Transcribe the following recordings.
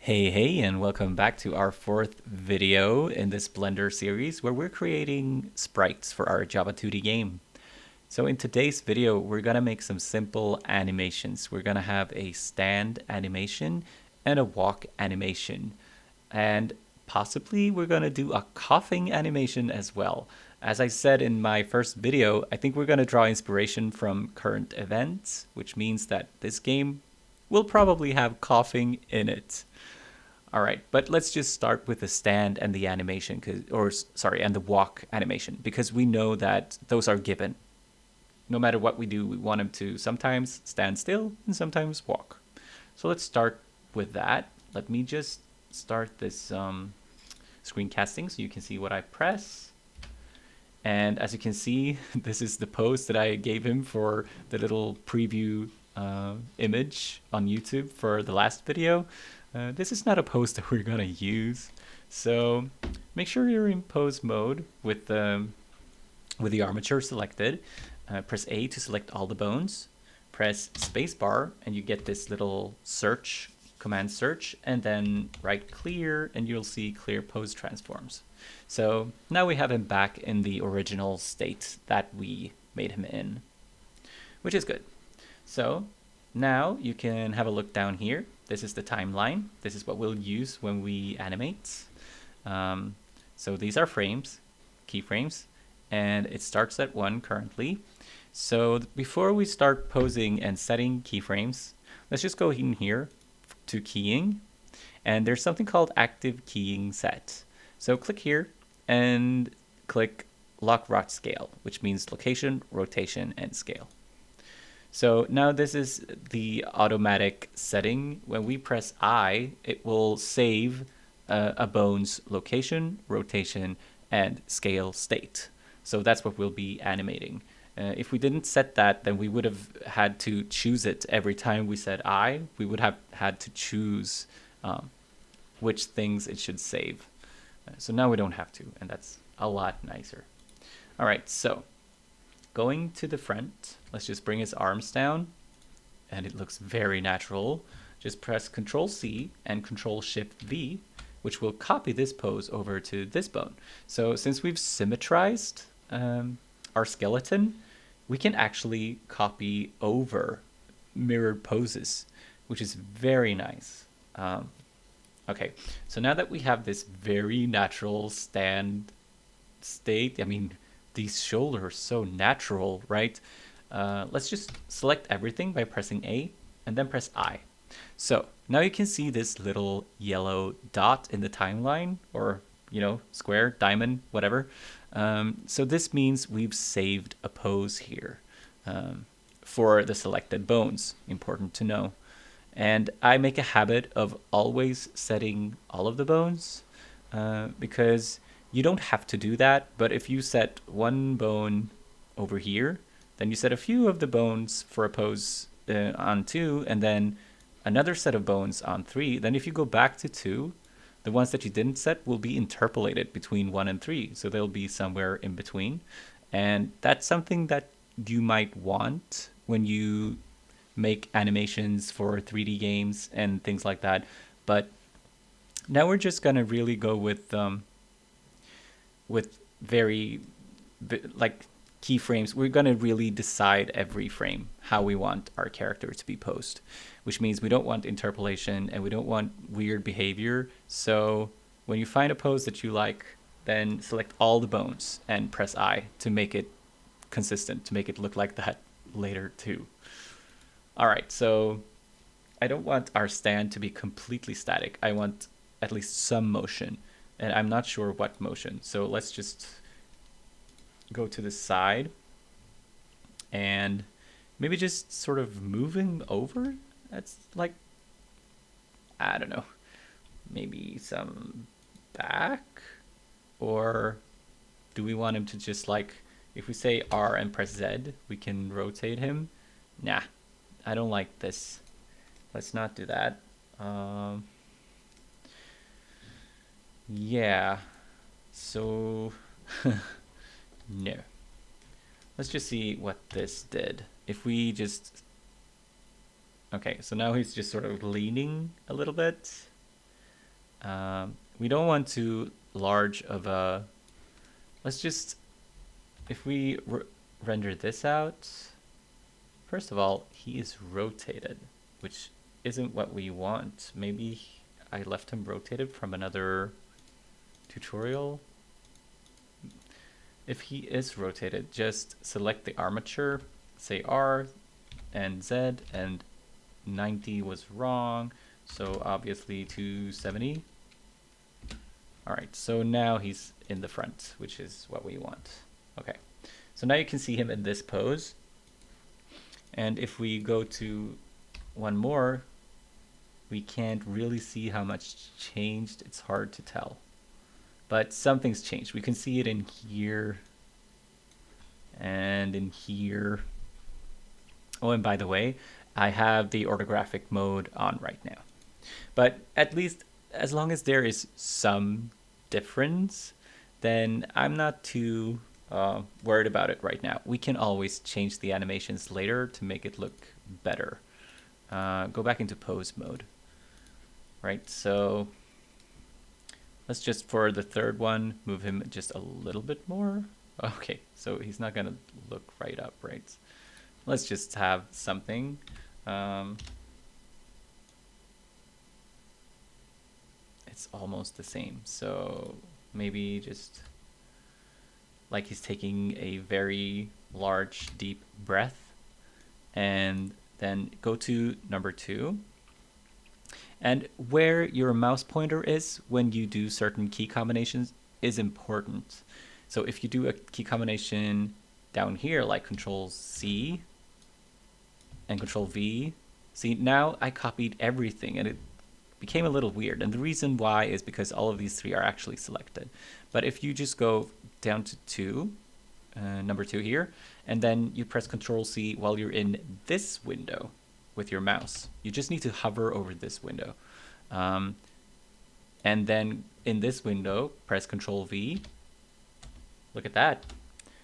Hey, and welcome back to our fourth video in this Blender series where we're creating sprites for our Java 2D game. So in today's video, we're gonna make some simple animations. We're gonna have a stand animation and a walk animation. And possibly we're gonna do a coughing animation as well. As I said in my first video, I think we're gonna draw inspiration from current events, which means that this game will probably have coughing in it. All right, but let's just start with the stand and the animation, and the walk animation, because we know that those are given. No matter what we do, we want them to sometimes stand still and sometimes walk. So let's start with that. Let me just start this screencasting so you can see what I press. And as you can see, this is the pose that I gave him for the little preview image on YouTube for the last video. This is not a pose that we're gonna use, so make sure you're in pose mode with the armature selected. Press A to select all the bones. Press spacebar and you get this little search, command search, and then write clear and you'll see clear pose transforms. So now we have him back in the original state that we made him in, which is good. So now you can have a look down here. This is the timeline. This is what we'll use when we animate. So these are frames, keyframes, and it starts at 1 currently. So before we start posing and setting keyframes, let's just go in here to keying. And there's something called active keying set. So click here and click lock rot scale, which means location, rotation, and scale. So now this is the automatic setting. When we press I, it will save a bone's location, rotation, and scale state. So that's what we'll be animating. If we didn't set that, then we would have had to choose it every time we said I. We would have had to choose which things it should save. So now we don't have to, and that's a lot nicer. All right, so going to the front, let's just bring his arms down, and it looks very natural. Just press Control C and Control Shift V, which will copy this pose over to this bone. So since we've symmetrized our skeleton, we can actually copy over mirrored poses, which is very nice. Okay, so now that we have this very natural stand state, I mean, these shoulders are so natural, right? Let's just select everything by pressing A and then press I. So now you can see this little yellow dot in the timeline, or square, diamond, whatever. So this means we've saved a pose here for the selected bones. Important to know. And I make a habit of always setting all of the bones because you don't have to do that, but if you set one bone over here, then you set a few of the bones for a pose on 2, and then another set of bones on 3. Then if you go back to 2, the ones that you didn't set will be interpolated between 1 and 3, so they'll be somewhere in between. And that's something that you might want when you make animations for 3D games and things like that. But now we're just gonna really go with very like keyframes. We're gonna really decide every frame how we want our character to be posed, which means we don't want interpolation and we don't want weird behavior. So when you find a pose that you like, then select all the bones and press I to make it consistent, to make it look like that later too. All right, so I don't want our stand to be completely static. I want at least some motion, and I'm not sure what motion. So let's just go to the side and maybe just sort of moving over. That's like, I don't know, maybe some back, or do we want him to just, like, if we say R and press Z, we can rotate him? Nah, I don't like this. Let's not do that. Yeah, so no. Let's just see what this did. If we just, okay, so now he's just sort of leaning a little bit. We don't want too large of a, let's just, if we render this out, first of all, he is rotated, which isn't what we want. Maybe I left him rotated from another tutorial. If he is rotated, just select the armature, say R and Z, and 90 was wrong, so obviously 270. All right, so now he's in the front, which is what we want. Okay, so now you can see him in this pose. And if we go to one more, we can't really see how much changed. It's hard to tell. But something's changed. We can see it in here and in here. Oh, and by the way, I have the orthographic mode on right now. But at least as long as there is some difference, then I'm not too worried about it right now. We can always change the animations later to make it look better. Go back into pose mode. Right, so let's just, for the third one, move him just a little bit more. Okay, so he's not gonna look right up, right? Let's just have something. It's almost the same, so maybe just like he's taking a very large, deep breath, and then go to number 2. And where your mouse pointer is when you do certain key combinations is important. So if you do a key combination down here, like Control C and Control V, see, now I copied everything and it became a little weird. And the reason why is because all of these 3 are actually selected. But if you just go down to 2, number 2 here, and then you press Control C while you're in this window with your mouse. You just need to hover over this window. And then in this window, press Control V. Look at that.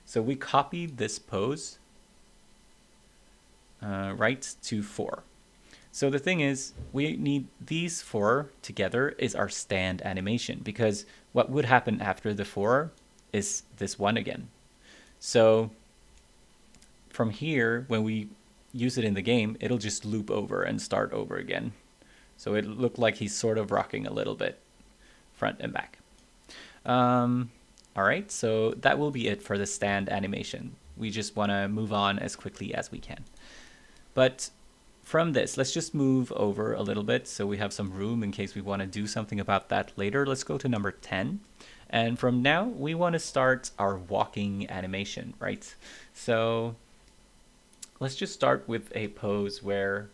So we copied this pose right to 4. So the thing is, we need these 4 together is our stand animation, because what would happen after the 4 is this 1 again. So from here, when we use it in the game, it'll just loop over and start over again. So it looked like he's sort of rocking a little bit, front and back. All right, so that will be it for the stand animation. We just want to move on as quickly as we can. But from this, let's just move over a little bit so we have some room in case we want to do something about that later. Let's go to number 10. And from now, we want to start our walking animation, right? So let's just start with a pose where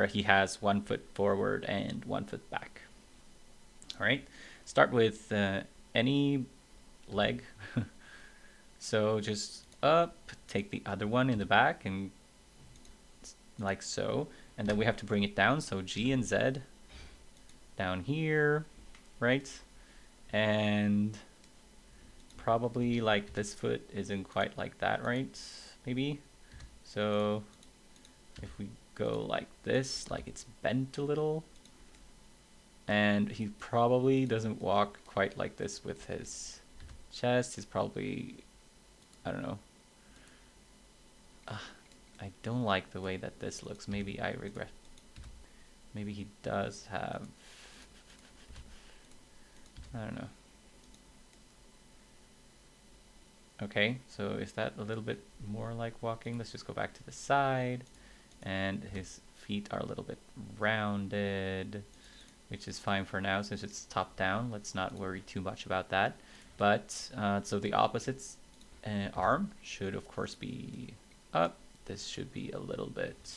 he has 1 foot forward and 1 foot back. All right, start with any leg. So just up, take the other one in the back and like so. And then we have to bring it down. So G and Z down here, right? And probably like this foot isn't quite like that, right? Maybe. So if we go like this, like it's bent a little, and he probably doesn't walk quite like this with his chest. He's probably, I don't know. I don't like the way that this looks. Maybe I regret. Maybe he does have, I don't know. Okay, so is that a little bit more like walking? Let's just go back to the side. And his feet are a little bit rounded, which is fine for now since it's top down. Let's not worry too much about that. But so the opposite arm should of course be up. This should be a little bit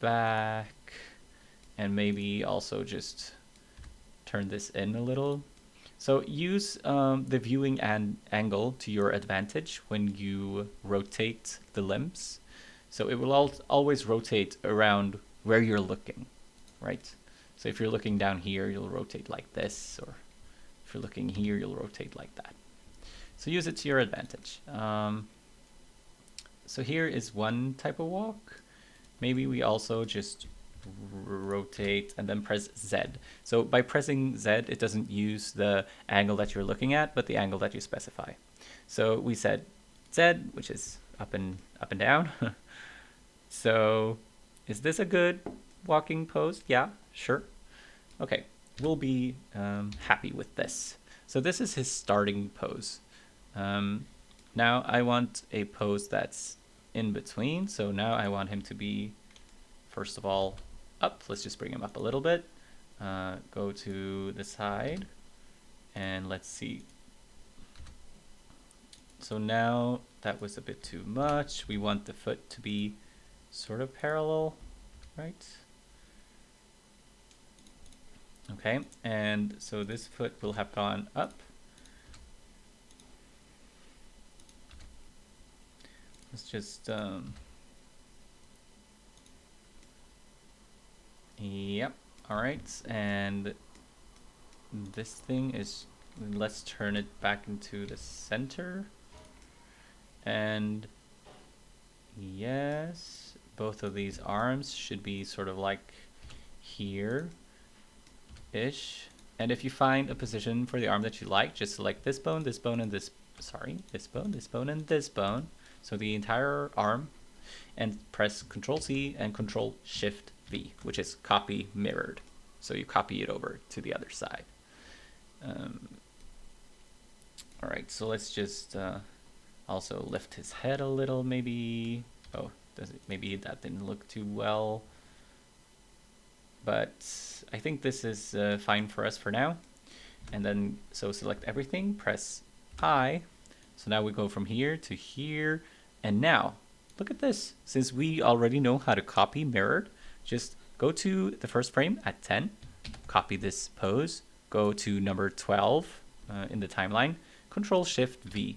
back, and maybe also just turn this in a little. So use the viewing angle to your advantage when you rotate the limbs. So it will always rotate around where you're looking, right? So if you're looking down here, you'll rotate like this, or if you're looking here, you'll rotate like that. So use it to your advantage. So here is one type of walk. Maybe we also just rotate, and then press Z. So by pressing Z, it doesn't use the angle that you're looking at, but the angle that you specify. So we said Z, which is up and down. So is this a good walking pose? Yeah, sure. Okay, we'll be happy with this. So this is his starting pose. Now I want a pose that's in between. So now I want him to be, first of all, up. Let's just bring him up a little bit. Go to the side, and let's see. So now that was a bit too much. We want the foot to be sort of parallel, right? Okay, and so this foot will have gone up. Let's just, yep, all right, and this thing is, let's turn it back into the center. And yes, both of these arms should be sort of like here-ish. And if you find a position for the arm that you like, just select this bone, and this, this bone, and this bone. So the entire arm, and press Control-C and Control-Shift-V, which is copy mirrored. So you copy it over to the other side. All right, so let's just also lift his head a little, maybe. Oh, maybe that didn't look too well. But I think this is fine for us for now. And then, so select everything, press I. So now we go from here to here. And now, look at this. Since we already know how to copy mirrored, just go to the first frame at 10, copy this pose, go to number 12 in the timeline, Control-Shift-V,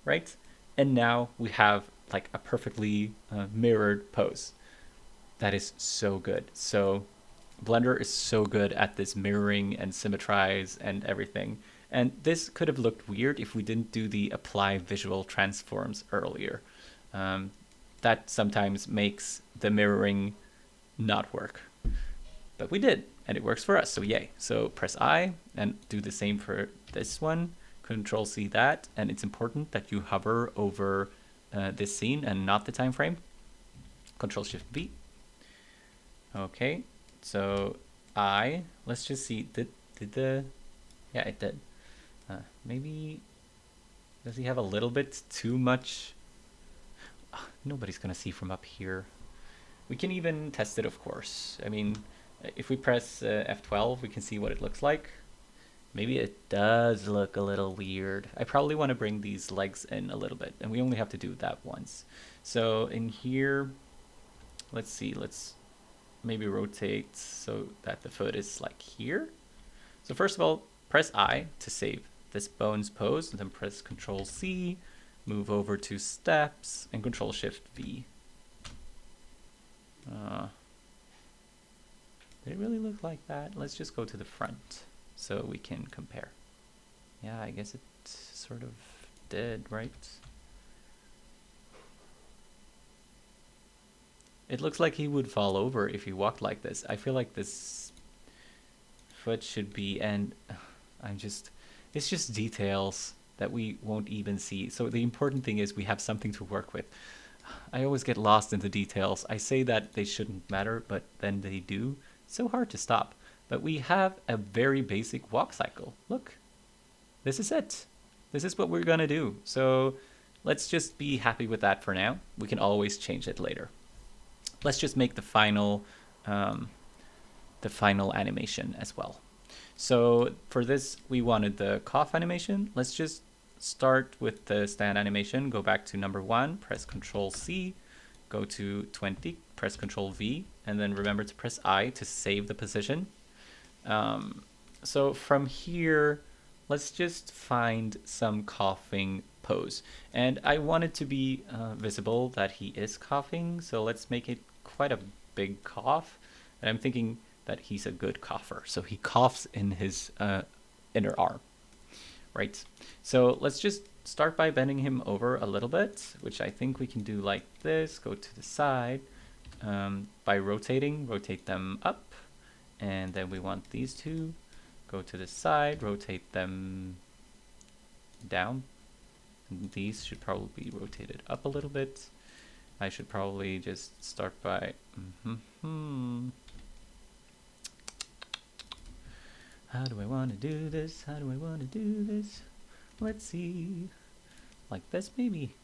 right? And now we have like a perfectly mirrored pose. That is so good. So Blender is so good at this mirroring and symmetrize and everything. And this could have looked weird if we didn't do the apply visual transforms earlier. That sometimes makes the mirroring not work. But we did, and it works for us, so yay. So press I and do the same for this one. Control-C that, and it's important that you hover over this scene and not the time frame. Control-Shift-V. Okay, so let's just see, yeah, it did. Maybe, does he have a little bit too much? Nobody's gonna see from up here. We can even test it, of course. I mean, if we press F12, we can see what it looks like. Maybe it does look a little weird. I probably want to bring these legs in a little bit, and we only have to do that once. So in here, let's see, let's maybe rotate so that the foot is like here. So first of all, press I to save this bones pose, and then press Control-C, move over to steps, and Control-Shift-V. Did it really look like that? Let's just go to the front so we can compare. Yeah, I guess it sort of did, right? It looks like he would fall over if he walked like this. I feel like this foot should be, and it's just details that we won't even see. So the important thing is we have something to work with. I always get lost in the details. I say that they shouldn't matter, but then they do. It's so hard to stop. But we have a very basic walk cycle. Look, this is it. This is what we're gonna do. So let's just be happy with that for now. We can always change it later. Let's just make the final animation as well. So for this, we wanted the cough animation. Let's just start with the stand animation. Go back to number 1, press Control-C, go to 20, press Control-V, and then remember to press I to save the position. So from here, let's just find some coughing pose. And I want it to be visible that he is coughing, so let's make it quite a big cough. And I'm thinking that he's a good cougher, so he coughs in his inner arm, right? So let's just start by bending him over a little bit, which I think we can do like this, go to the side, by rotate them up. And then we want these two, go to the side, rotate them down. And these should probably be rotated up a little bit. I should probably just start by... How do I want to do this? How do I want to do this? Let's see. Like this, maybe.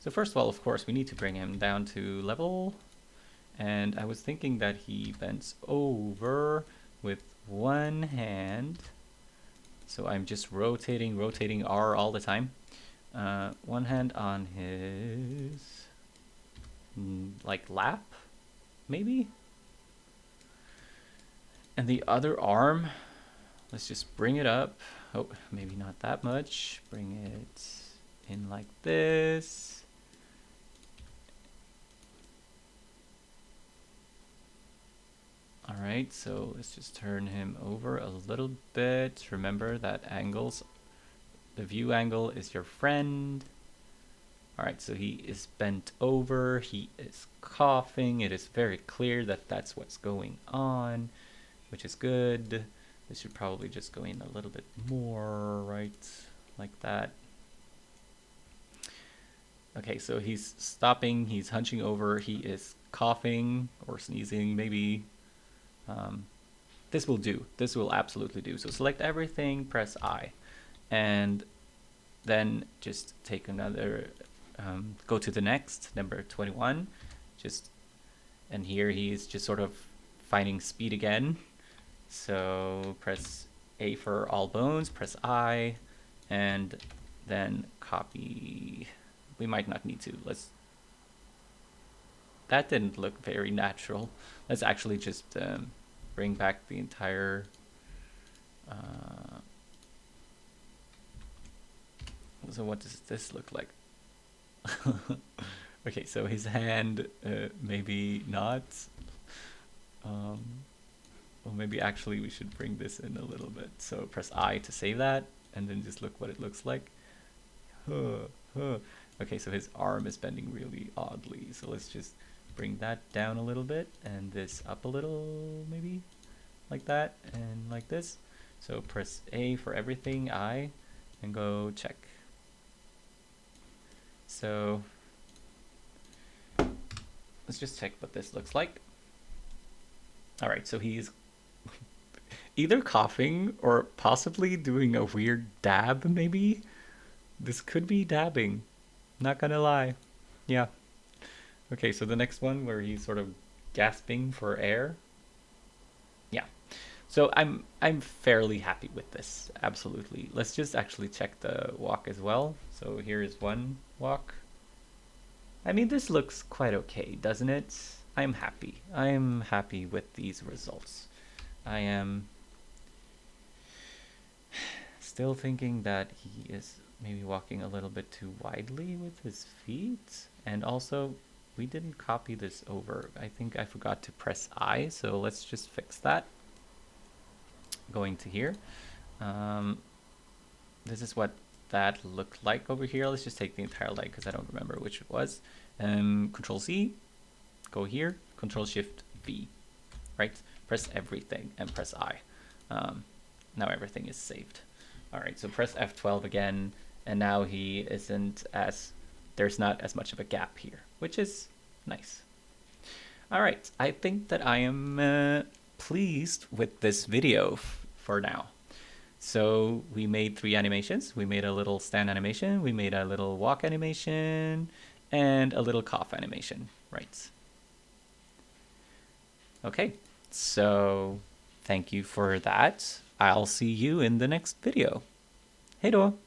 So first of all, of course, we need to bring him down to level. And I was thinking that he bends over with one hand. So I'm just rotating R all the time. One hand on his like lap, maybe? And the other arm, let's just bring it up. Oh, maybe not that much. Bring it in like this. All right, so let's just turn him over a little bit. Remember that the view angle is your friend. All right, so he is bent over, he is coughing. It is very clear that that's what's going on, which is good. This should probably just go in a little bit more, right? Like that. Okay, so he's stopping, he's hunching over, he is coughing or sneezing, maybe. This will do. This will absolutely do. So select everything, press I, and then just take another, go to the next, number 21, and here he's just sort of finding speed again. So press A for all bones, press I, and then copy. We might not need to. That didn't look very natural. Let's actually just bring back the entire so what does this look like? Okay, so his hand, maybe not. Well, maybe actually we should bring this in a little bit. So press I to save that, and then just look what it looks like. Okay, so his arm is bending really oddly. So let's just bring that down a little bit, and this up a little, maybe like that, and like this. So press A for everything, I, and go check. So let's just check what this looks like. All right, so he's either coughing or possibly doing a weird dab, maybe. This could be dabbing, not gonna lie. Yeah. Okay, so the next one where he's sort of gasping for air. Yeah. So I'm fairly happy with this, absolutely. Let's just actually check the walk as well. So here is one walk. I mean, this looks quite okay, doesn't it? I'm happy. I'm happy with these results. I am still thinking that he is maybe walking a little bit too widely with his feet. And also, we didn't copy this over. I think I forgot to press I, so let's just fix that. Going to here. This is what that looked like over here. Let's just take the entire leg because I don't remember which it was. Control Z, go here, Control Shift V, right? Press everything and press I. Now everything is saved. All right, so press F12 again, and now he isn't as, there's not as much of a gap here, which is nice. All right, I think that I am pleased with this video for now. So we made 3 animations. We made a little stand animation, we made a little walk animation, and a little cough animation, right? Okay, so thank you for that. I'll see you in the next video. Hej då!